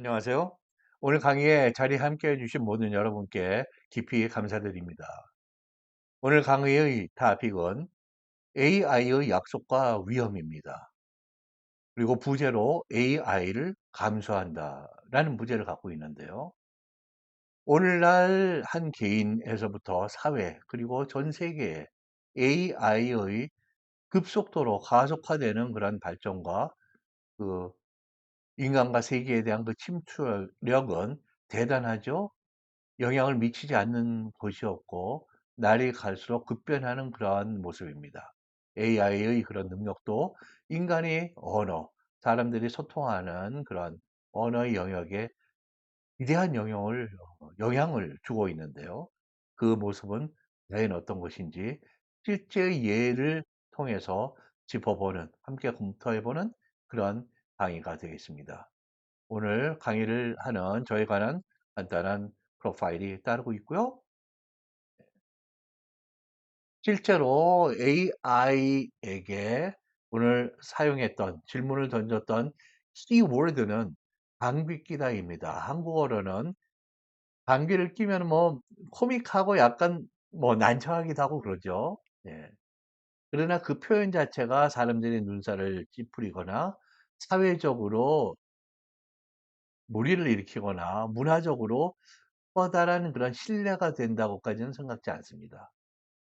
안녕하세요. 오늘 강의에 자리 함께 해주신 모든 여러분께 깊이 감사드립니다. 오늘 강의의 토픽은 AI의 약속과 위험입니다. 그리고 부제로 AI를 감수한다라는 부제를 갖고 있는데요. 오늘날 한 개인에서부터 사회 그리고 전 세계에 AI의 급속도로 가속화되는 그런 발전과 그 인간과 세계에 대한 그 침투력은 대단하죠. 영향을 미치지 않는 곳이 없고 날이 갈수록 급변하는 그러한 모습입니다. AI의 그런 능력도 인간의 언어, 사람들이 소통하는 그런 언어의 영역에 위대한 영향을 주고 있는데요. 그 모습은 과연 어떤 것인지 실제 예를 통해서 짚어보는, 함께 검토해보는 그런 강의가 되겠습니다. 오늘 강의를 하는 저에 관한 간단한 프로파일이 따르고 있고요. 실제로 AI에게 오늘 사용했던 질문을 던졌던 키워드는 방귀 끼다입니다. 한국어로는 방귀를 끼면 뭐 코믹하고 약간 뭐 난처하기도 하고 그러죠. 예. 그러나 그 표현 자체가 사람들의 눈살을 찌푸리거나 사회적으로 무리를 일으키거나 문화적으로 커다란 그런 신뢰가 된다고까지는 생각지 않습니다.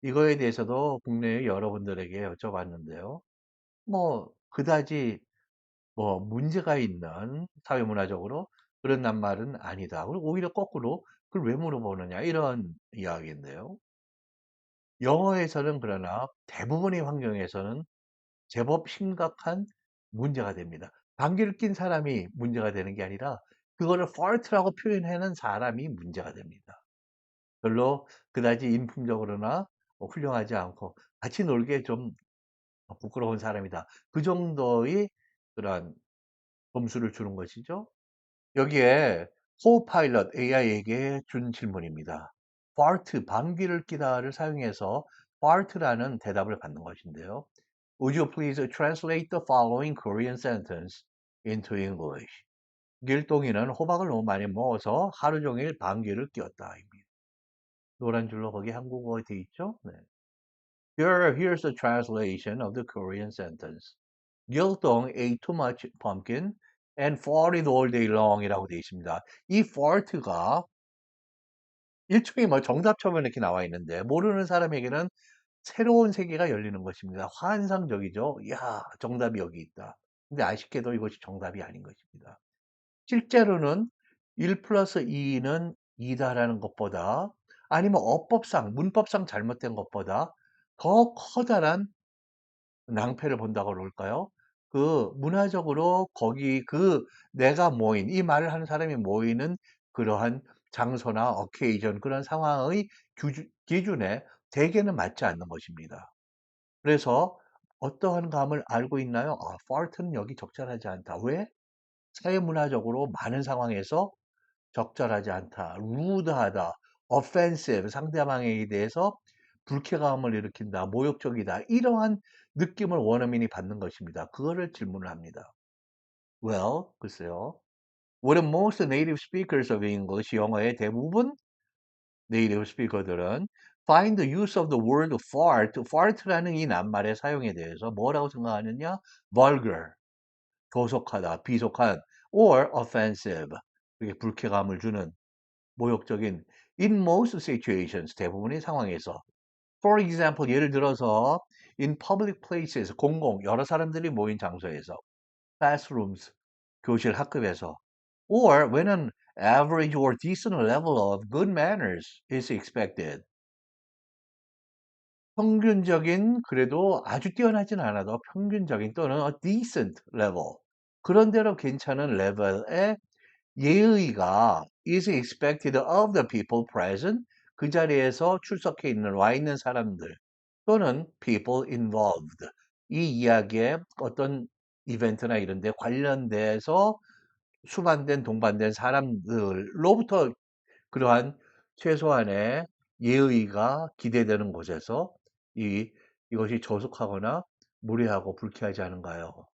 이거에 대해서도 국내의 여러분들에게 여쭤봤는데요. 뭐 그다지 뭐 문제가 있는 사회문화적으로 그런 말은 아니다. 그리고 오히려 거꾸로 그걸 왜 물어보느냐 이런 이야기인데요. 영어에서는 그러나 대부분의 환경에서는 제법 심각한 문제가 됩니다. 방귀를 낀 사람이 문제가 되는 게 아니라 그거를 fart라고 표현하는 사람이 문제가 됩니다. 별로 그다지 인품적으로나 훌륭하지 않고 같이 놀기에 좀 부끄러운 사람이다. 그 정도의 그런 점수를 주는 것이죠. 여기에 코파일럿 AI에게 준 질문입니다. fart, 방귀를 끼다를 사용해서 fart라는 대답을 받는 것인데요. Would you please translate the following Korean sentence into English? 길동이는 호박을 너무 많이 먹어서 하루 종일 방귀를 뀌었다. 노란 줄로 거기 한국어에 돼 있죠? 네. Here's the translation of the Korean sentence. Gyeongdong ate too much pumpkin and farted all day long 이라고 되어 있습니다. 이 fart가 일종의 뭐 정답처럼 이렇게 나와 있는데 모르는 사람에게는 새로운 세계가 열리는 것입니다. 환상적이죠. 야, 정답이 여기 있다. 근데 아쉽게도 이것이 정답이 아닌 것입니다. 실제로는 1 플러스 2는 2다라는 것보다 아니면 어법상, 문법상 잘못된 것보다 더 커다란 낭패를 본다고 그럴까요? 그 문화적으로 거기 그 내가 모인 이 말을 하는 사람이 모이는 그러한 장소나 어케이전 그런 상황의 기준에 대개는 맞지 않는 것입니다. 그래서 어떠한 감을 알고 있나요? 아, fart는 여기 적절하지 않다. 왜? 사회문화적으로 많은 상황에서 적절하지 않다, rude하다, offensive, 상대방에 대해서 불쾌감을 일으킨다, 모욕적이다, 이러한 느낌을 원어민이 받는 것입니다. 그거를 질문을 합니다. Well, 글쎄요. What most native speakers of English, 영어의 대부분 네이티브 스피커들은 find the use of the word fart라는 이 낱말의 사용에 대해서 뭐라고 생각하느냐? vulgar, 조속하다, 비속한, or offensive, 그게 불쾌감을 주는 모욕적인 in most situations 대부분의 상황에서 for example 예를 들어서 in public places 공공 여러 사람들이 모인 장소에서 classrooms 교실 학급에서 or when an average or decent level of good manners is expected 평균적인 그래도 아주 뛰어나진 않아도 평균적인 또는 a decent level 그런대로 괜찮은 레벨의 예의가 is expected of the people present 그 자리에서 출석해 있는 와 있는 사람들 또는 people involved 이 이야기에 어떤 이벤트나 이런 데 관련돼서 수반된 동반된 사람들로부터 그러한 최소한의 예의가 기대되는 곳에서 이것이 저속하거나 무례하고 불쾌하지 않은가요?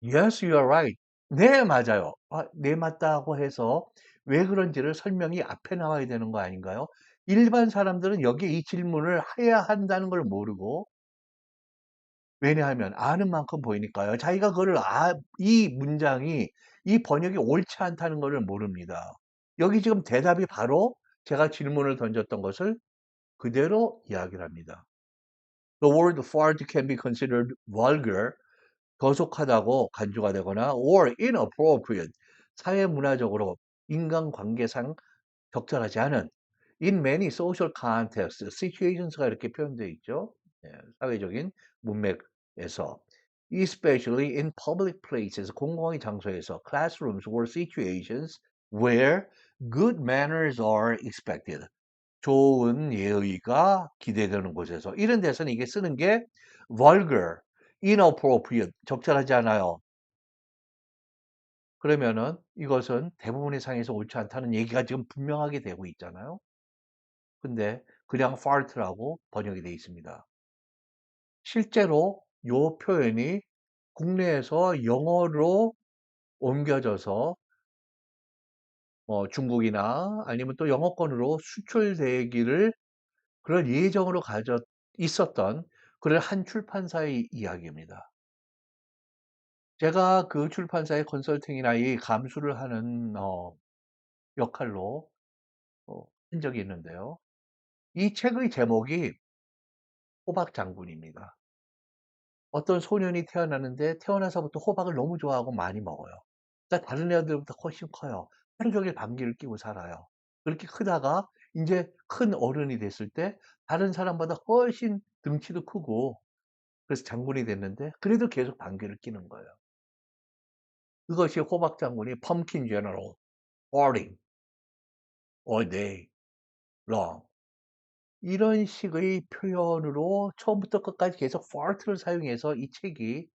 Yes, you are right. 네, 맞아요. 네, 맞다고 해서 왜 그런지를 설명이 앞에 나와야 되는 거 아닌가요? 일반 사람들은 여기에 이 질문을 해야 한다는 걸 모르고, 왜냐하면 아는 만큼 보이니까요. 자기가 그거를 이 문장이, 이 번역이 옳지 않다는 것을 모릅니다. 여기 지금 대답이 바로 제가 질문을 던졌던 것을 그대로 이야기를 합니다. The word fart can be considered vulgar, 거속하다고 간주가 되거나 or inappropriate, 사회 문화적으로 인간관계상 적절하지 않은 in many social contexts, situations가 이렇게 표현되어 있죠. 예, 사회적인 문맥에서 especially in public places, 공공의 장소에서 classrooms or situations where good manners are expected. 좋은 예의가 기대되는 곳에서 이런 데서는 이게 쓰는 게 vulgar, inappropriate, 적절하지 않아요. 그러면은 이것은 대부분의 상에서 옳지 않다는 얘기가 지금 분명하게 되고 있잖아요. 근데 그냥 fart라고 번역이 되어 있습니다. 실제로 이 표현이 국내에서 영어로 옮겨져서 중국이나 아니면 또 영어권으로 수출되기를 그런 예정으로 있었던 그런 한 출판사의 이야기입니다. 제가 그 출판사의 컨설팅이나 이 감수를 하는 역할로 한 적이 있는데요. 이 책의 제목이 호박 장군입니다. 어떤 소년이 태어나는데 태어나서부터 호박을 너무 좋아하고 많이 먹어요. 그러니까 다른 애들보다 훨씬 커요. 하루 종일 방귀를 뀌고 살아요. 그렇게 크다가 이제 큰 어른이 됐을 때 다른 사람보다 훨씬 등치도 크고 그래서 장군이 됐는데 그래도 계속 방귀를 뀌는 거예요. 그것이 호박 장군이 Pumpkin General, farting all day long. 이런 식의 표현으로 처음부터 끝까지 계속 fart를 사용해서 이 책이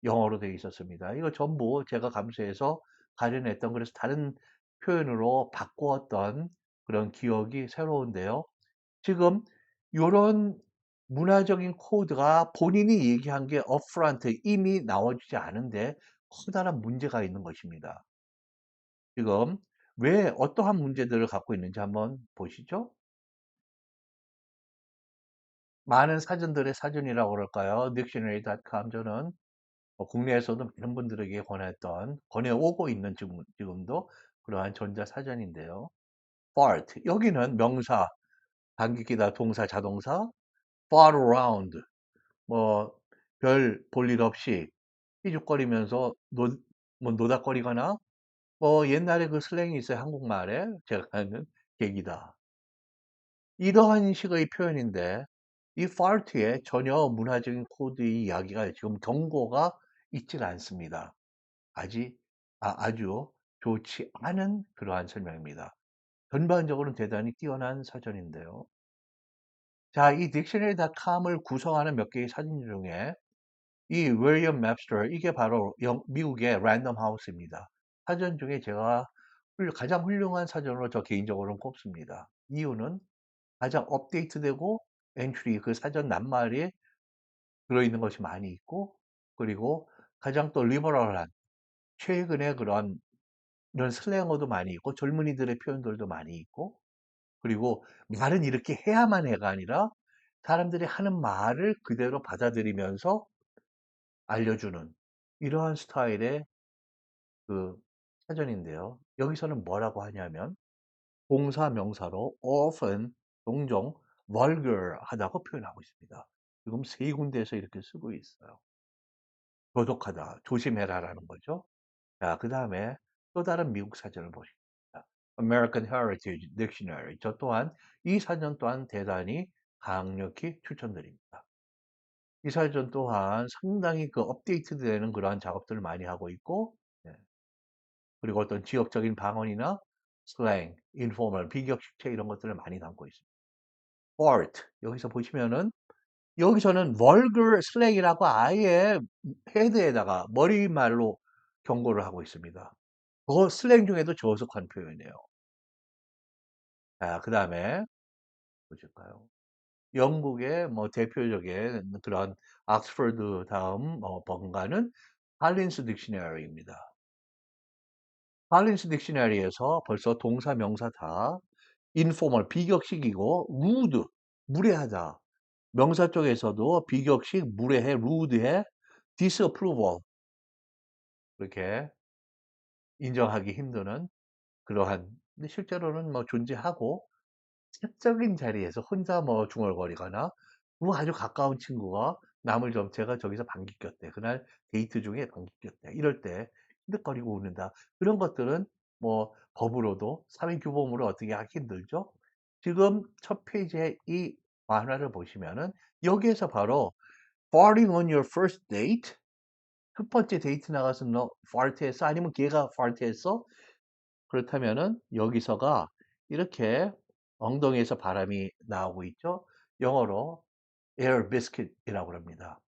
영어로 되어 있었습니다. 이거 전부 제가 감수해서 가려냈던, 그래서 다른 표현으로 바꾸었던 그런 기억이 새로운데요. 지금 이런 문화적인 코드가 본인이 얘기한 게 upfront 이미 나와주지 않은데 커다란 문제가 있는 것입니다. 지금 왜 어떠한 문제들을 갖고 있는지 한번 보시죠. 많은 사전들의 사전이라고 그럴까요? dictionary.com, 저는 국내에서도 많은 분들에게 권해오고 있는 지금도 그러한 전자사전인데요. fart, 여기는 명사, 방귀 뀌다 동사, 자동사, fart around, 뭐, 별 볼 일 없이 삐죽거리면서 뭐 노닥거리거나, 뭐 옛날에 그 슬랭이 있어요. 한국말에 제가 아는 계기다. 이러한 식의 표현인데 이 fart에 전혀 문화적인 코드의 이야기가 지금 경고가 있지가 않습니다. 아주 좋지 않은 그러한 설명입니다. 전반적으로는 대단히 뛰어난 사전인데요. 자, 이 dictionary.com을 구성하는 몇 개의 사전 중에 이 윌리엄 맵스터, 이게 바로 미국의 랜덤 하우스입니다. 사전 중에 제가 가장 훌륭한 사전으로 저 개인적으로는 꼽습니다. 이유는 가장 업데이트되고 엔트리, 그 사전 낱말이 들어있는 것이 많이 있고, 그리고 가장 또 리버럴한 최근에 그런 이런 슬랭어도 많이 있고 젊은이들의 표현들도 많이 있고, 그리고 말은 이렇게 해야만 해가 아니라 사람들이 하는 말을 그대로 받아들이면서 알려주는 이러한 스타일의 그 사전인데요. 여기서는 뭐라고 하냐면 동사 명사로 often, 종종, vulgar 하다고 표현하고 있습니다. 지금 세 군데에서 이렇게 쓰고 있어요. 도덕하다, 조심해라라는 거죠. 자, 그 다음에 또 다른 미국 사전을 보십니다. American Heritage Dictionary. 저 또한 이 사전 또한 대단히 강력히 추천드립니다. 이 사전 또한 상당히 그 업데이트되는 그러한 작업들을 많이 하고 있고, 예, 그리고 어떤 지역적인 방언이나 슬랭, 인포멀, 비격식체 이런 것들을 많이 담고 있습니다. fart, 여기서 보시면은 여기서는 vulgar slang이라고 아예 헤드에다가 머리말로 경고를 하고 있습니다. 그거 슬랭 중에도 저속한 표현이에요. 자, 그 다음에 보실까요? 영국의 뭐 대표적인 그런 옥스퍼드 다음 번가는 할린스 딕셔너리입니다. 할린스 딕셔너리에서 벌써 동사, 명사 다 informal, 비격식이고 rude, 무례하다. 명사 쪽에서도 비격식, 무례해, rude해, disapproval 이렇게 인정하기 힘드는 그러한 근데 실제로는 뭐 존재하고 사적인 자리에서 혼자 뭐 중얼거리거나 뭐 아주 가까운 친구가 남을 좀 제가 저기서 방귀 꼈대. 그날 데이트 중에 방귀 꼈대. 이럴 때 히득거리고 웃는다. 그런 것들은 뭐 법으로도 사회 규범으로 어떻게 하기 힘들죠. 지금 첫 페이지에 이 만화를 보시면은 여기에서 바로 farting on your first date 첫 번째 데이트 나가서 너 fart했어? 아니면 걔가 fart했어? 그렇다면은 여기서가 이렇게 엉덩이에서 바람이 나오고 있죠. 영어로 air biscuit이라고 합니다.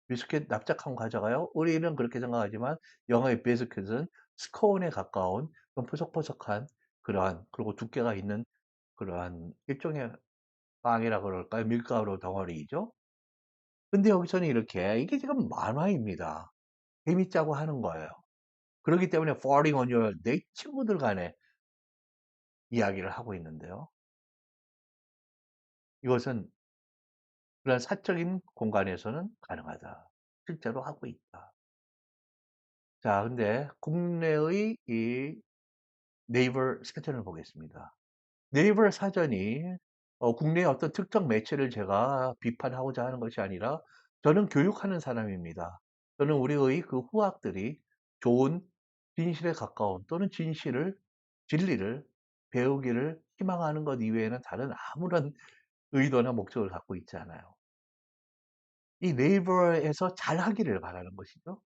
비스킷 납작한 과자가요. 우리는 그렇게 생각하지만 영어의 비스킷은 스콘에 가까운 좀 포석포석한 그러한 그리고 두께가 있는 그러한 일종의 빵이라 그럴까요? 밀가루 덩어리이죠. 근데 여기서는 이렇게 이게 지금 만화입니다. 재밌자고 하는 거예요. 그렇기 때문에 falling on your 내 친구들 간에 이야기를 하고 있는데요. 이것은 그런 사적인 공간에서는 가능하다. 실제로 하고 있다. 자, 근데 국내의 이 네이버 사전을 보겠습니다. 네이버 사전이 국내의 어떤 특정 매체를 제가 비판하고자 하는 것이 아니라 저는 교육하는 사람입니다. 저는 우리의 그 후학들이 좋은 진실에 가까운 또는 진리를 배우기를 희망하는 것 이외에는 다른 아무런 의도나 목적을 갖고 있지 않아요. 이 네이버에서 잘하기를 바라는 것이죠.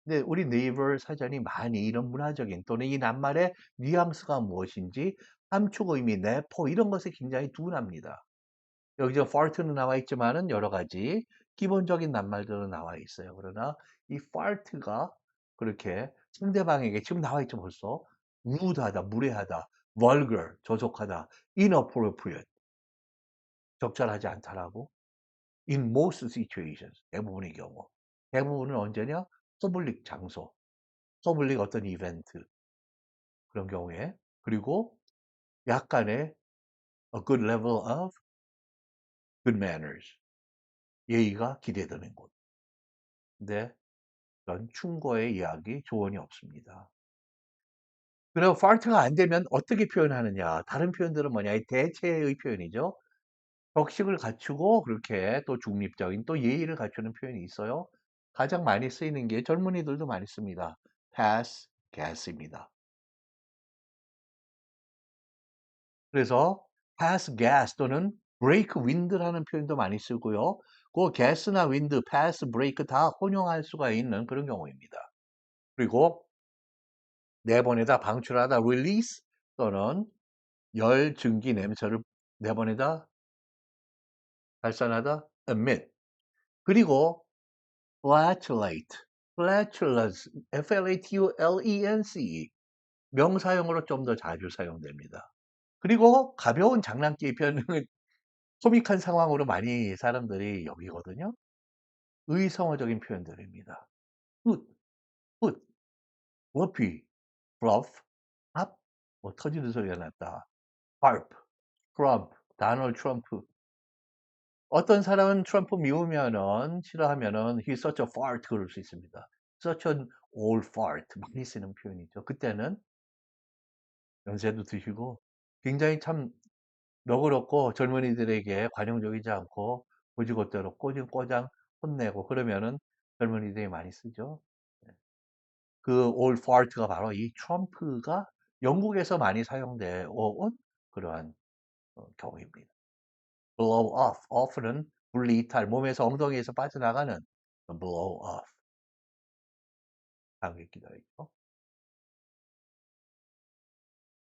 근데 우리 네이버 사전이 많이 이런 문화적인 또는 이 낱말의 뉘앙스가 무엇인지 함축 의미, 내포 이런 것에 굉장히 둔합니다. 여기 저 fart는 나와 있지만은 여러 가지 기본적인 낱말들은 나와 있어요. 그러나 이 fart가 그렇게 상대방에게 지금 나와 있죠 벌써 rude하다, 무례하다, vulgar, 저속하다, inappropriate, 적절하지 않다라고 in most situations 대부분의 경우 대부분은 언제냐? 퍼블릭 장소, 퍼블릭 어떤 이벤트 그런 경우에 그리고 약간의 a good level of good manners 예의가 기대되는 곳. 근데 그런 충고의 이야기 조언이 없습니다. 그리고 fart가 안 되면 어떻게 표현하느냐? 다른 표현들은 뭐냐? 이 대체의 표현이죠. 격식을 갖추고 그렇게 또 중립적인 또 예의를 갖추는 표현이 있어요. 가장 많이 쓰이는 게 젊은이들도 많이 씁니다. pass gas입니다. 그래서 pass gas 또는 break wind라는 표현도 많이 쓰고요. 그 gas나 wind, pass, break 다 혼용할 수가 있는 그런 경우입니다. 그리고 내보내다, 방출하다, release 또는 열, 증기, 냄새를 내보내다, 발산하다, emit. 그리고 flatulate, flatulence, flatulence 명사형으로 좀 더 자주 사용됩니다. 그리고 가벼운 장난기 표현을 코믹한 상황으로 많이 사람들이 여기거든요. 의성어적인 표현들입니다. 훗, 훗, 워피, bluff, 팝, 뭐 터지는 소리가 났다. harp, 트럼프, 다널드 트럼프. 어떤 사람은 트럼프 미우면은 싫어하면은 he's such a fart 그럴 수 있습니다. such an old fart 많이 쓰는 표현이죠. 그때는 연세도 드시고 굉장히 참 너그럽고 젊은이들에게 관용적이지 않고 고지고대로 꼬장꼬장 혼내고 그러면은 젊은이들이 많이 쓰죠. 네. 그 old fart가 바로 이 트럼프가 영국에서 많이 사용돼 온 그러한 경우입니다. blow off, off는 분리이탈, 몸에서 엉덩이에서 빠져나가는 blow off 하고 있기도 하죠.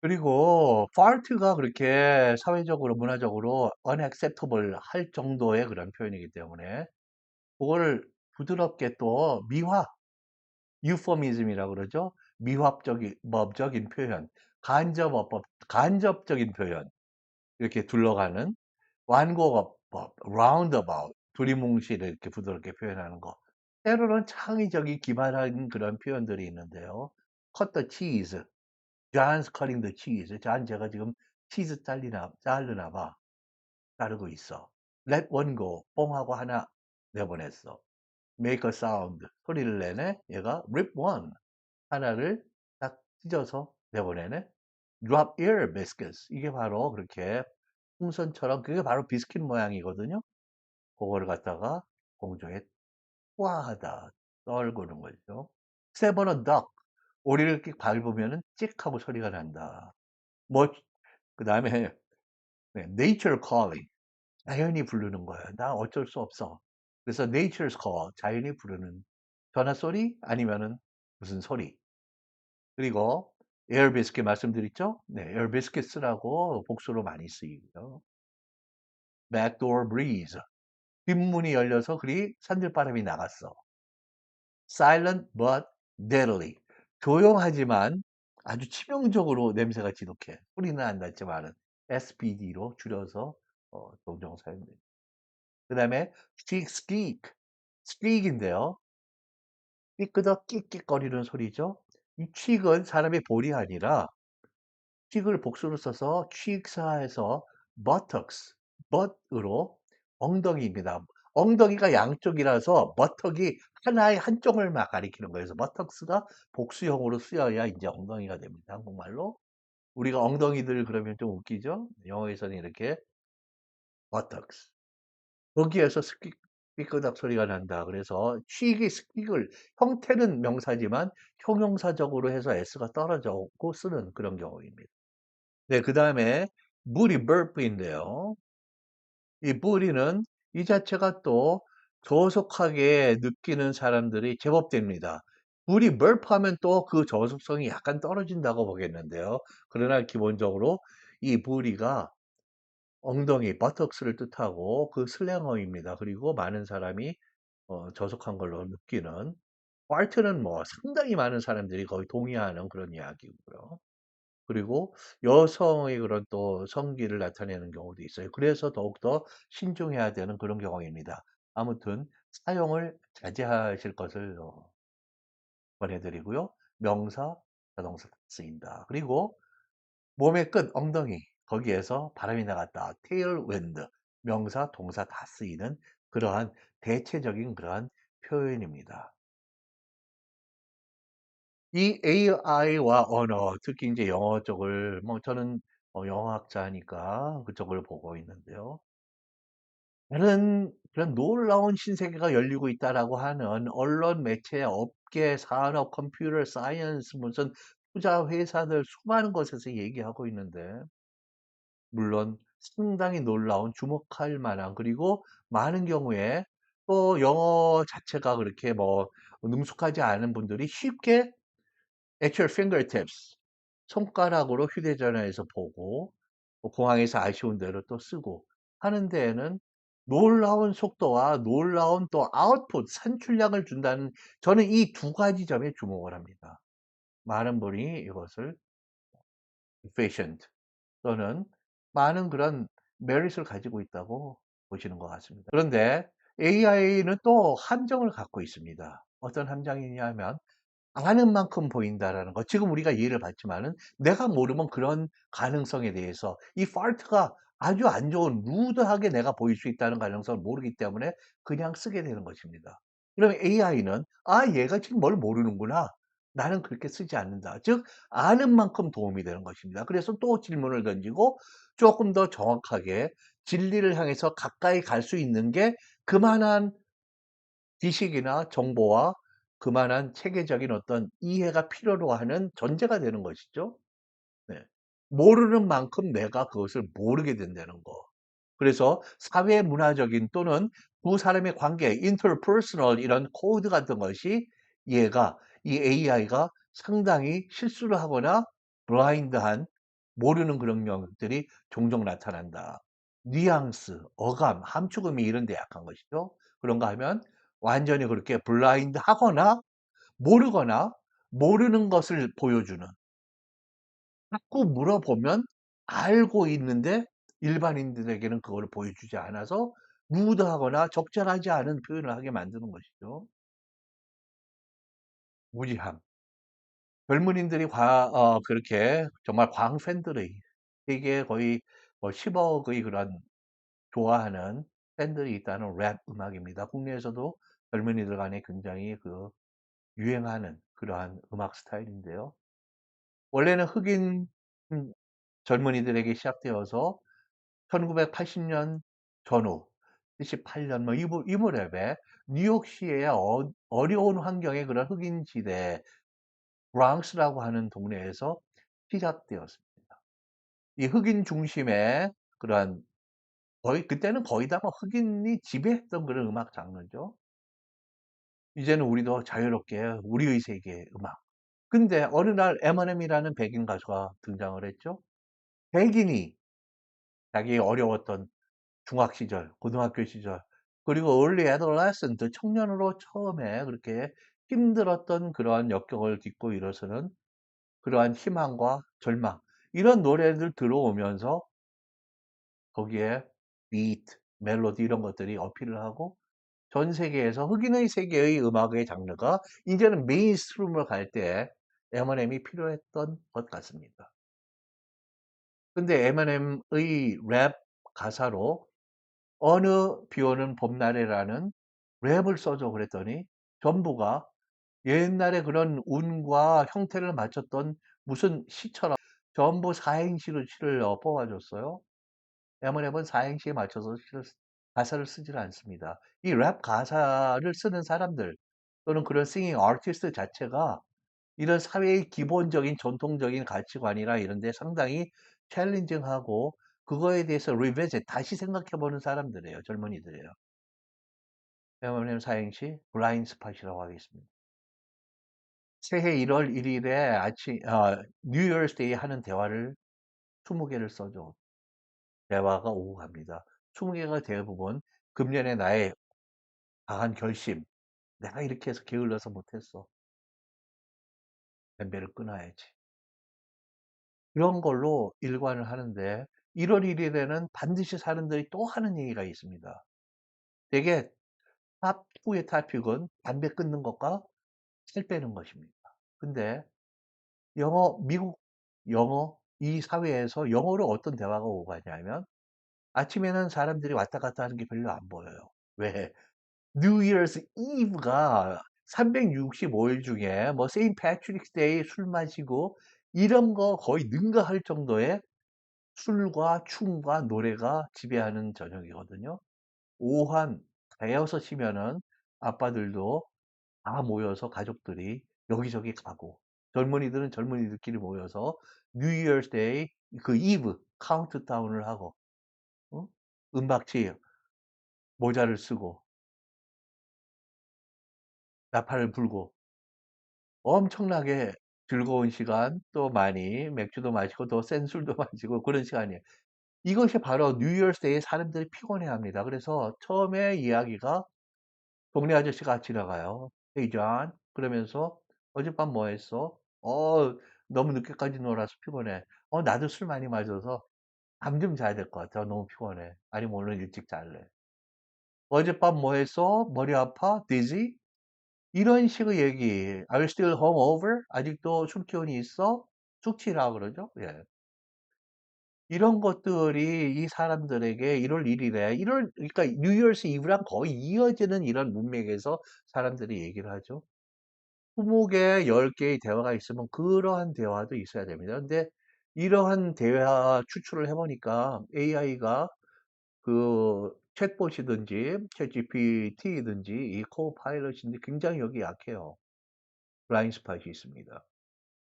그리고 fart가 그렇게 사회적으로 문화적으로 unacceptable 할 정도의 그런 표현이기 때문에 그거를 부드럽게 또 미화, 유포미즘이라고 그러죠. 미합적인 법적인 표현, 간접어법, 간접적인 표현 이렇게 둘러가는 완곡어법, roundabout, 두리뭉실 이렇게 부드럽게 표현하는 거. 때로는 창의적이 기발한 그런 표현들이 있는데요. cut the cheese, John's cutting the cheese. 존 제가 지금 치즈 자르나 봐. 자르고 있어. Let one go. 뽕 하고 하나 내보냈어. Make a sound. 소리를 내네. 얘가 rip one. 하나를 딱 찢어서 내보내네. Drop ear biscuits. 이게 바로 그렇게 풍선처럼 그게 바로 비스킷 모양이거든요. 그거를 갖다가 공중에 우아하다 떨구는 거죠. Step on a duck. 오리를 이렇게 밟으면은 찍 하고 소리가 난다. 뭐, 그 다음에 네, nature calling. 자연이 부르는 거예요. 나 어쩔 수 없어. 그래서 nature's call. 자연이 부르는 전화 소리 아니면은 무슨 소리. 그리고 air biscuit 말씀드렸죠? 네, air biscuits라고 복수로 많이 쓰이고요. backdoor breeze. 뒷문이 열려서 그리 산들바람이 나갔어. silent but deadly. 조용하지만 아주 치명적으로 냄새가 지독해. 소리는 안 났지만은 SBD로 줄여서 종종 사용됩니다. 그 다음에 squeak, squeak. squeak인데요. 삐끄덕 끽끽거리는 소리죠. 이 cheek은 사람의 볼이 아니라 cheek을 복수로 써서 cheeks에서 buttocks, butt으로 엉덩이입니다. 엉덩이가 양쪽이라서 buttock이 하나의 한쪽을 막 가리키는 거예요. 그래서 buttocks가 복수형으로 쓰여야 이제 엉덩이가 됩니다. 한국말로. 우리가 엉덩이들 그러면 좀 웃기죠? 영어에서는 이렇게 buttocks. 거기에서 삐끄덕 소리가 난다. 그래서 취익이 스픽을 형태는 명사지만 형용사적으로 해서 s가 떨어져고 쓰는 그런 경우입니다. 네, 그 다음에 물이 burp인데요. 이 물이는 이 자체가 또 저속하게 느끼는 사람들이 제법 됩니다. 물이 burp하면 또 그 저속성이 약간 떨어진다고 보겠는데요. 그러나 기본적으로 이 부리가 엉덩이, 버터크스를 뜻하고 그 슬랭어입니다. 그리고 많은 사람이 저속한 걸로 느끼는 fart는 뭐 상당히 많은 사람들이 거의 동의하는 그런 이야기고요. 그리고 여성의 그런 또 성기를 나타내는 경우도 있어요. 그래서 더욱더 신중해야 되는 그런 경우입니다. 아무튼 사용을 자제하실 것을 권해드리고요. 명사, 자동사 쓰인다. 그리고 몸의 끝, 엉덩이. 거기에서 바람이 나갔다. tailwind. 명사, 동사 다 쓰이는 그러한 대체적인 그러한 표현입니다. 이 AI와 언어, 특히 이제 영어 쪽을, 뭐 저는 영어학자니까 그쪽을 보고 있는데요. 다른 그런 놀라운 신세계가 열리고 있다라고 하는 언론, 매체, 업계, 산업, 컴퓨터, 사이언스, 무슨 투자 회사들 수많은 곳에서 얘기하고 있는데, 물론 상당히 놀라운 주목할 만한 그리고 많은 경우에 또 영어 자체가 그렇게 뭐 능숙하지 않은 분들이 쉽게 at your fingertips 손가락으로 휴대전화에서 보고 뭐 공항에서 아쉬운 대로 또 쓰고 하는 데에는 놀라운 속도와 놀라운 또 아웃풋 산출량을 준다는 저는 이 두 가지 점에 주목을 합니다. 많은 분이 이것을 efficient 또는 많은 그런 메리트를 가지고 있다고 보시는 것 같습니다. 그런데 AI는 또 함정을 갖고 있습니다. 어떤 함정이냐 하면 아는 만큼 보인다라는 거. 지금 우리가 예를 봤지만은 내가 모르면 그런 가능성에 대해서 이 fart가 아주 안 좋은 루드하게 내가 보일 수 있다는 가능성을 모르기 때문에 그냥 쓰게 되는 것입니다. 그러면 AI는 얘가 지금 뭘 모르는구나. 나는 그렇게 쓰지 않는다. 즉 아는 만큼 도움이 되는 것입니다. 그래서 또 질문을 던지고 조금 더 정확하게 진리를 향해서 가까이 갈 수 있는 게 그만한 지식이나 정보와 그만한 체계적인 어떤 이해가 필요로 하는 전제가 되는 것이죠. 네. 모르는 만큼 내가 그것을 모르게 된다는 거. 그래서 사회 문화적인 또는 두 사람의 관계, interpersonal 이런 코드 같은 것이 얘가, 이 AI가 상당히 실수를 하거나 블라인드한 모르는 그런 경우들이 종종 나타난다. 뉘앙스, 어감, 함축음이 이런 데 약한 것이죠. 그런가 하면 완전히 그렇게 블라인드 하거나 모르거나 모르는 것을 보여주는 자꾸 물어보면 알고 있는데 일반인들에게는 그걸 보여주지 않아서 무드하거나 적절하지 않은 표현을 하게 만드는 것이죠. 무지함. 젊은이들이 그렇게 정말 광팬들의 세계에 거의 뭐 10억의 그런 좋아하는 팬들이 있다는 랩 음악입니다. 국내에서도 젊은이들 간에 굉장히 유행하는 그러한 음악 스타일인데요. 원래는 흑인 젊은이들에게 시작되어서 1980년 전후, 78년 뭐 이 무렵에 뉴욕시의 어려운 환경의 그런 흑인 지대, 브랑스라고 하는 동네에서 시작되었습니다. 이 흑인 중심의 그러한 그때는 거의 다 뭐 흑인이 지배했던 그런 음악 장르죠. 이제는 우리도 자유롭게 우리의 세계의 음악. 근데 어느 날 M&M이라는 백인 가수가 등장을 했죠. 백인이 자기 어려웠던 중학 시절, 고등학교 시절, 그리고 early adolescent 청년으로 처음에 그렇게 힘들었던 그러한 역경을 딛고 일어서는 그러한 희망과 절망, 이런 노래들 들어오면서 거기에 비트, 멜로디 이런 것들이 어필을 하고 전 세계에서 흑인의 세계의 음악의 장르가 이제는 메인스트림으로 갈 때 M&M이 필요했던 것 같습니다. 근데 M&M의 랩 가사로 어느 비 오는 봄날에라는 랩을 써줘 그랬더니 전부가 옛날에 그런 운과 형태를 맞췄던 무슨 시처럼 전부 사행시를 뽑아줬어요. M&M은 사행시에 맞춰서 가사를 쓰질 않습니다. 이 랩 가사를 쓰는 사람들 또는 그런 싱잉 아티스트 자체가 이런 사회의 기본적인 전통적인 가치관이나 이런 데 상당히 챌린징하고 그거에 대해서 리베지 다시 생각해 보는 사람들이에요. 젊은이들이에요. M&M 사행시 블라인드 스팟이라고 하겠습니다. 새해 1월 1일에 뉴 이어스 데이 하는 대화를 20개를 써줘. 대화가 오고 갑니다. 20개가 대부분 금년에 나의 강한 결심. 내가 이렇게 해서 게을러서 못했어. 담배를 끊어야지. 이런 걸로 일관을 하는데 1월 1일에는 반드시 사람들이 또 하는 얘기가 있습니다. 되게 탑 2의 토픽은 담배 끊는 것과 살 빼는 것입니다. 근데 미국 영어 이 사회에서 영어로 어떤 대화가 오고 가냐면 아침에는 사람들이 왔다 갔다 하는 게 별로 안 보여요. 왜? New Year's Eve가 365일 중에 뭐 세인트 패트릭스 데이 술 마시고 이런 거 거의 능가할 정도의 술과 춤과 노래가 지배하는 저녁이거든요. 오후 한 대여섯 시면은 아빠들도 다 모여서 가족들이 여기저기 가고 젊은이들은 젊은이들끼리 모여서 뉴 이어스 데이 그 이브 카운트다운을 하고 어? 은박지 모자를 쓰고 나팔을 불고 엄청나게 즐거운 시간 또 많이 맥주도 마시고 또 센 술도 마시고 그런 시간이에요. 이것이 바로 뉴 이어스 데이에 사람들이 피곤해합니다. 그래서 처음에 이야기가 동네 아저씨가 지나가요. Hey John 그러면서 어젯밤 뭐 했어? 너무 늦게까지 놀아서 피곤해. 나도 술 많이 마셔서 잠 좀 자야 될 것 같아. 너무 피곤해. 아니면 오늘 일찍 잘래. 어젯밤 뭐 했어? 머리 아파? Dizzy? 이런 식의 얘기. Are you still hungover? 아직도 술 기운이 있어? 숙취라 그러죠. 예. 이런 것들이 이 사람들에게 1월 1일에 그러니까 뉴 이어스 이브랑 거의 이어지는 이런 문맥에서 사람들이 얘기를 하죠. 20개, 10개의 대화가 있으면 그러한 대화도 있어야 됩니다. 근데 이러한 대화 추출을 해보니까 AI가 그 챗봇이든지 챗GPT든지 이 코파일럿인지 굉장히 여기 약해요. 블라인드 스팟이 있습니다.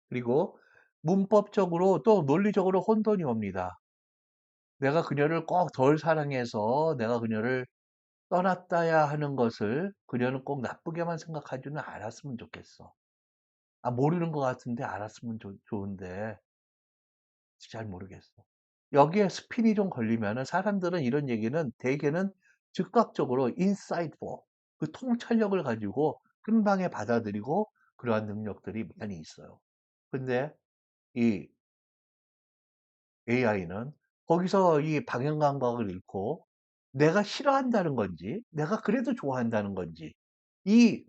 그리고 문법적으로 또 논리적으로 혼돈이 옵니다. 내가 그녀를 꼭 덜 사랑해서 내가 그녀를 떠났다야 하는 것을 그녀는 꼭 나쁘게만 생각하지는 않았으면 좋겠어. 모르는 것 같은데 알았으면 좋은데 잘 모르겠어. 여기에 스핀이 좀 걸리면은 사람들은 이런 얘기는 대개는 즉각적으로 insightful 그 통찰력을 가지고 금방에 받아들이고 그러한 능력들이 많이 있어요. 근데 이 AI는 거기서 이 방향 감각을 잃고 내가 싫어한다는 건지 내가 그래도 좋아한다는 건지 이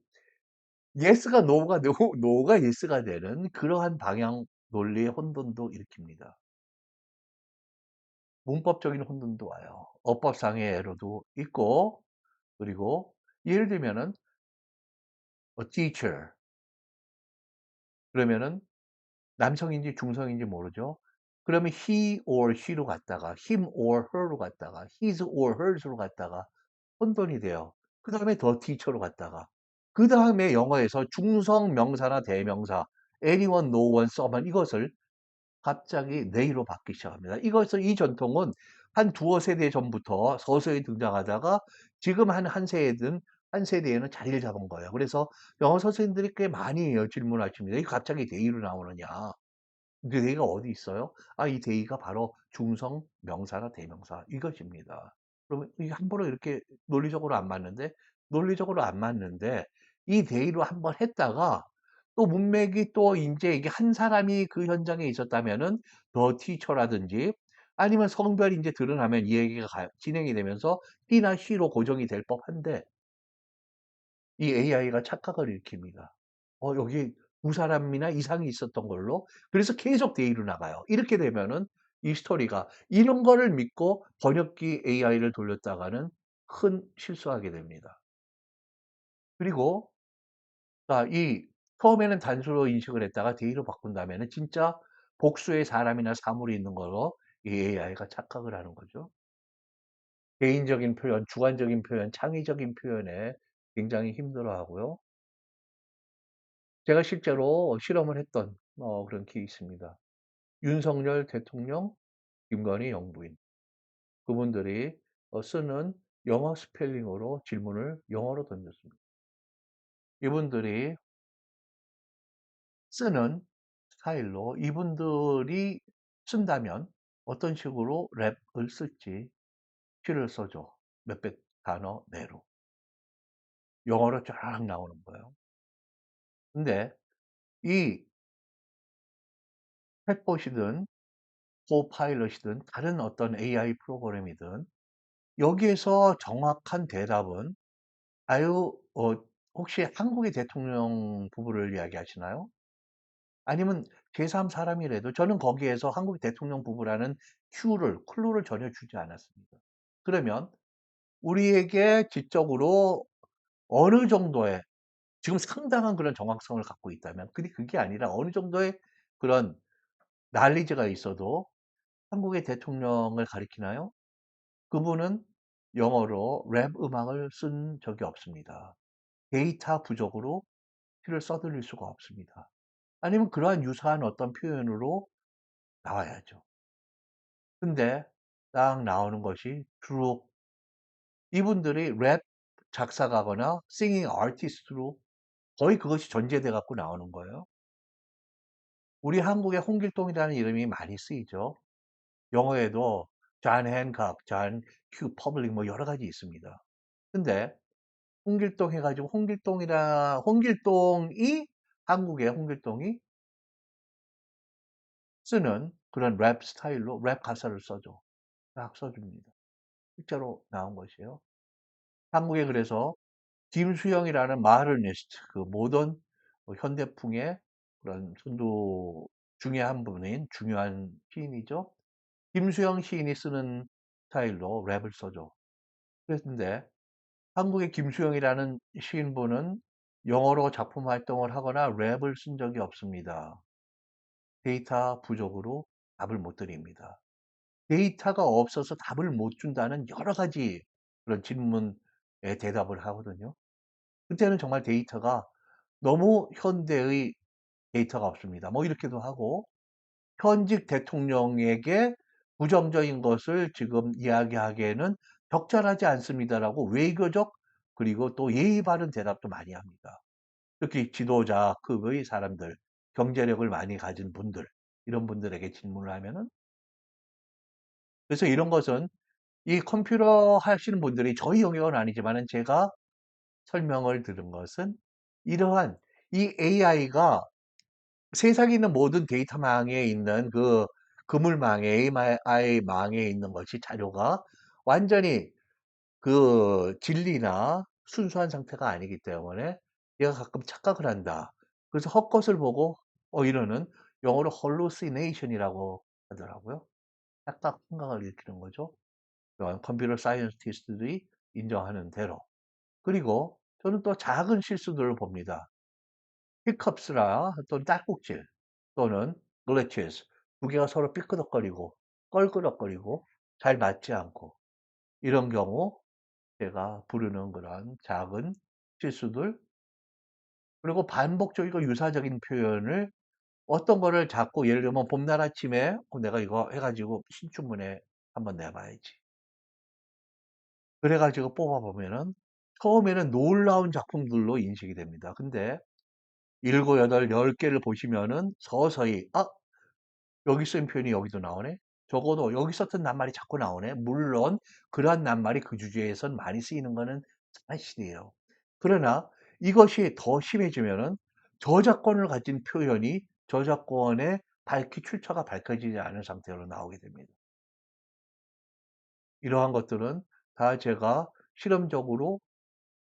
예스가 노가 노가 예스가 되는 그러한 방향 논리의 혼돈도 일으킵니다. 문법적인 혼돈도 와요. 어법상의 에러도 있고, 그리고 예를 들면은 a teacher 그러면은 남성인지 중성인지 모르죠. 그러면 he or she로 갔다가 him or her로 갔다가 his or hers로 갔다가 혼돈이 돼요. 그 다음에 the teacher로 갔다가 그 다음에 영어에서 중성 명사나 대명사 anyone, no one, someone 이것을 갑자기 they로 바뀌기 시작합니다. 이 전통은 한 두어 세대 전부터 서서히 등장하다가 지금 한 세대에는 자리를 잡은 거예요. 그래서 영어 선생님들이 꽤 많이 질문하십니다. 이거 갑자기 they로 나오느냐? 근데 they가 어디 있어요? 아, 이 they가 바로 중성 명사나 대명사 이것입니다. 그러면 이게 함부로 이렇게 논리적으로 안 맞는데 이 they로 한번 했다가 또 문맥이 또 인제 이게 한 사람이 그 현장에 있었다면은 더 티처라든지 아니면 성별이 인제 드러나면 이 얘기가 진행이 되면서 he나 she로 고정이 될 법한데 이 AI가 착각을 일으킵니다. 여기 두 사람이나 이상이 있었던 걸로. 그래서 계속 데이로 나가요. 이렇게 되면은 이 스토리가 이런 거를 믿고 번역기 AI를 돌렸다가는 큰 실수하게 됩니다. 그리고 이 처음에는 단수로 인식을 했다가 데이로 바꾼 다음에는 진짜 복수의 사람이나 사물이 있는 걸로 이 AI가 착각을 하는 거죠. 개인적인 표현, 주관적인 표현, 창의적인 표현에 굉장히 힘들어하고요. 제가 실제로 실험을 했던 그런 케이스입니다. 윤석열 대통령, 김건희 영부인 그분들이 쓰는 영어 스펠링으로 질문을 영어로 던졌습니다. 이분들이 쓰는 스타일로 이분들이 쓴다면 어떤 식으로 랩을 쓸지 시를 써줘. 몇백 단어 내로. 영어로 쫙 나오는 거예요. 근데 이 챗봇이든 코파일럿이든 다른 어떤 AI 프로그램이든 여기에서 정확한 대답은 아유, 혹시 한국의 대통령 부부를 이야기하시나요? 아니면 제3 사람이라도 저는 거기에서 한국 대통령 부부라는 클루를 전혀 주지 않았습니다. 그러면 우리에게 지적으로 어느 정도의 지금 상당한 그런 정확성을 갖고 있다면 근데 그게 아니라 어느 정도의 그런 난리지가 있어도 한국의 대통령을 가리키나요? 그분은 영어로 랩 음악을 쓴 적이 없습니다. 데이터 부족으로 시를 써드릴 수가 없습니다. 아니면 그러한 유사한 어떤 표현으로 나와야죠. 근데 딱 나오는 것이 주로 이분들이 랩 작사가거나 싱잉 아티스트로 거의 그것이 전제돼 갖고 나오는 거예요. 우리 한국에 홍길동이라는 이름이 많이 쓰이죠. 영어에도 존 핸콕, 존 큐 퍼블릭 뭐 여러 가지 있습니다. 근데 홍길동 해가지고 홍길동이 한국의 홍길동이 쓰는 그런 랩 스타일로 랩 가사를 써줘. 딱 써줍니다. 실제로 나온 것이에요. 한국에 그래서 김수영이라는 마더니스트, 그 모던 현대풍의 그런 선도 중에 한 분인 중요한 시인이죠. 김수영 시인이 쓰는 스타일로 랩을 써줘. 그랬는데 한국의 김수영이라는 시인분은 영어로 작품 활동을 하거나 랩을 쓴 적이 없습니다. 데이터 부족으로 답을 못 드립니다. 데이터가 없어서 답을 못 준다는 여러 가지 그런 질문에 대답을 하거든요. 그때는 정말 데이터가 너무 현대의 데이터가 없습니다. 뭐 이렇게도 하고 현직 대통령에게 부정적인 것을 지금 이야기하기에는 적절하지 않습니다라고 외교적 그리고 또 예의 바른 대답도 많이 합니다. 특히 지도자급의 사람들, 경제력을 많이 가진 분들, 이런 분들에게 질문을 하면은 그래서 이런 것은 이 컴퓨터 하시는 분들이 저희 영역은 아니지만은 제가 설명을 들은 것은 이러한 이 AI가 세상에 있는 모든 데이터망에 있는 그 그물망에 AI 망에 있는 것이 자료가 완전히 그 진리나 순수한 상태가 아니기 때문에 얘가 가끔 착각을 한다. 그래서 헛것을 보고 이러는 영어로 hallucination이라고 하더라고요. 착각, 생각을 일으키는 거죠. 또한 컴퓨터 사이언티스트들이 인정하는 대로. 그리고 저는 또 작은 실수들을 봅니다. 히컵스라 또는 딸꾹질 또는 글리치스 두 개가 서로 삐끄덕거리고 껄끄덕거리고 잘 맞지 않고 이런 경우 제가 부르는 그런 작은 실수들 그리고 반복적이고 유사적인 표현을 어떤 거를 자꾸 예를 들면 봄날 아침에 내가 이거 해가지고 신춘문예 한번 내봐야지. 그래가지고 뽑아보면은 처음에는 놀라운 작품들로 인식이 됩니다. 근데 일곱, 여덟, 열 개를 보시면은 서서히 여기 쓴 표현이 여기도 나오네. 적어도 여기 썼던 낱말이 자꾸 나오네. 물론 그러한 낱말이 그 주제에선 많이 쓰이는 거는 사실이에요. 그러나 이것이 더 심해지면은 저작권을 가진 표현이 저작권의 출처가 밝혀지지 않은 상태로 나오게 됩니다. 이러한 것들은 다 제가 실험적으로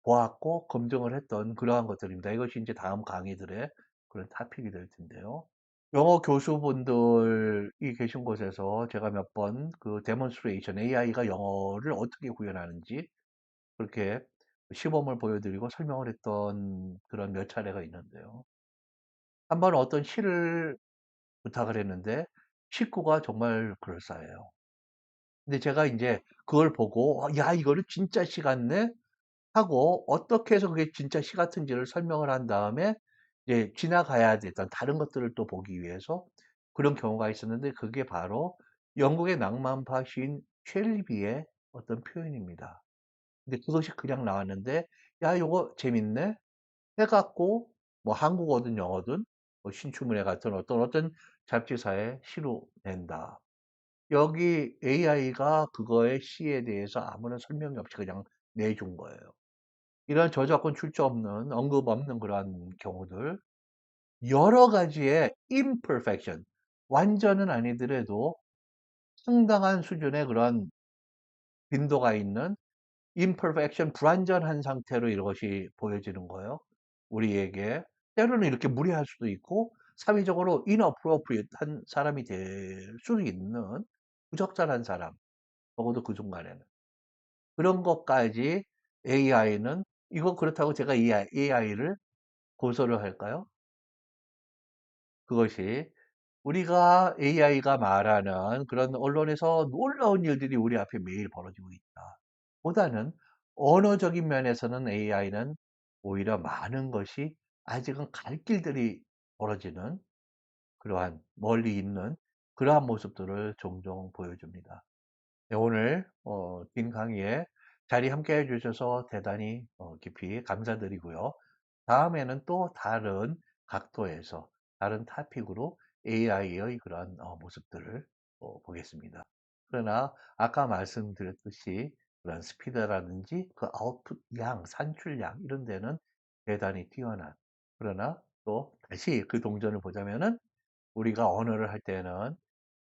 보았고 검증을 했던 그러한 것들입니다. 이것이 이제 다음 강의들의 그런 토픽이 될 텐데요. 영어 교수분들이 계신 곳에서 제가 몇 번 그 데몬스트레이션 AI가 영어를 어떻게 구현하는지 그렇게 시범을 보여드리고 설명을 했던 그런 몇 차례가 있는데요. 한 번 어떤 시를 부탁을 했는데 식구가 정말 그럴싸해요. 근데 제가 이제 그걸 보고 야 이거를 진짜 시 같네 하고 어떻게 해서 그게 진짜 시 같은지를 설명을 한 다음에 이제 지나가야 됐던 다른 것들을 또 보기 위해서 그런 경우가 있었는데 그게 바로 영국의 낭만파 시인 쉘비의 어떤 표현입니다. 근데 그것이 그냥 나왔는데 야 요거 재밌네 해갖고 뭐 한국어든 영어든 뭐 신춘문예 같은 어떤 잡지사에 시로 낸다. 여기 AI가 그거의 시에 대해서 아무런 설명이 없이 그냥 내준 거예요. 이런 저작권 출처 없는 언급 없는 그러한 경우들 여러 가지의 imperfection 완전은 아니더라도 상당한 수준의 그런 빈도가 있는 imperfection 불완전한 상태로 이것이 보여지는 거예요. 우리에게 때로는 이렇게 무례할 수도 있고 사회적으로 inappropriate 한 사람이 될 수도 있는 부적절한 사람 적어도 그 순간에는 그런 것까지 AI는 이거 그렇다고 제가 이 AI를 고소를 할까요? 그것이 우리가 AI가 말하는 그런 언론에서 놀라운 일들이 우리 앞에 매일 벌어지고 있다. 보다는 언어적인 면에서는 AI는 오히려 많은 것이 아직은 갈 길들이 벌어지는 그러한 멀리 있는 그러한 모습들을 종종 보여줍니다. 네, 오늘 긴 강의에 자리 함께 해주셔서 대단히 깊이 감사드리고요. 다음에는 또 다른 각도에서 다른 토픽으로 AI의 그런 모습들을 보겠습니다. 그러나 아까 말씀드렸듯이 그런 스피드라든지 그 아웃풋 양, 산출량 이런 데는 대단히 뛰어난 그러나 또 다시 그 동전을 보자면은 우리가 언어를 할 때는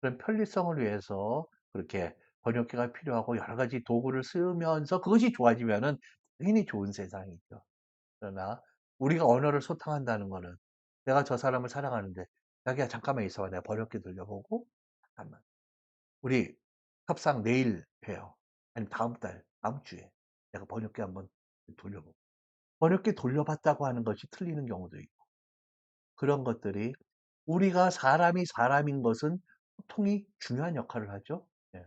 그런 편리성을 위해서 그렇게 번역기가 필요하고 여러 가지 도구를 쓰면서 그것이 좋아지면은 당연히 좋은 세상이죠. 그러나 우리가 언어를 소통한다는 거는 내가 저 사람을 사랑하는데 자기야 잠깐만 있어봐 내가 번역기 돌려보고 잠깐만 우리 협상 내일 해요. 아니면 다음 달 다음 주에 내가 번역기 한번 돌려보고 번역기 돌려봤다고 하는 것이 틀리는 경우도 있고 그런 것들이 우리가 사람이 사람인 것은 소통이 중요한 역할을 하죠. 예.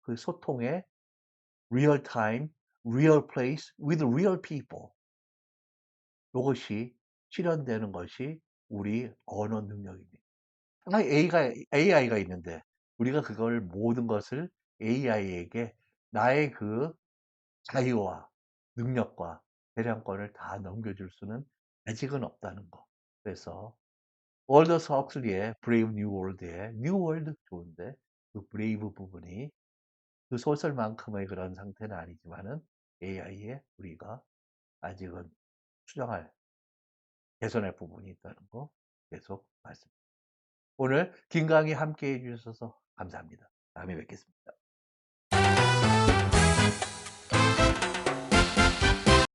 그 소통의 real time, real place with real people. 이것이 실현되는 것이 우리 언어 능력입니다. 하나의 AI가 있는데 우리가 그걸 모든 것을 AI에게 나의 그 자유와 능력과 재량권을 다 넘겨줄 수는 아직은 없다는 거. 그래서 월더스 헉슬리의 브레이브 뉴 월드의 뉴 월드 좋은데 그 브레이브 부분이 그 소설만큼의 그런 상태는 아니지만은 AI에 우리가 아직은 수정할 개선할 부분이 있다는 거 계속 말씀. 오늘 긴 강의 함께 해주셔서 감사합니다. 다음에 뵙겠습니다.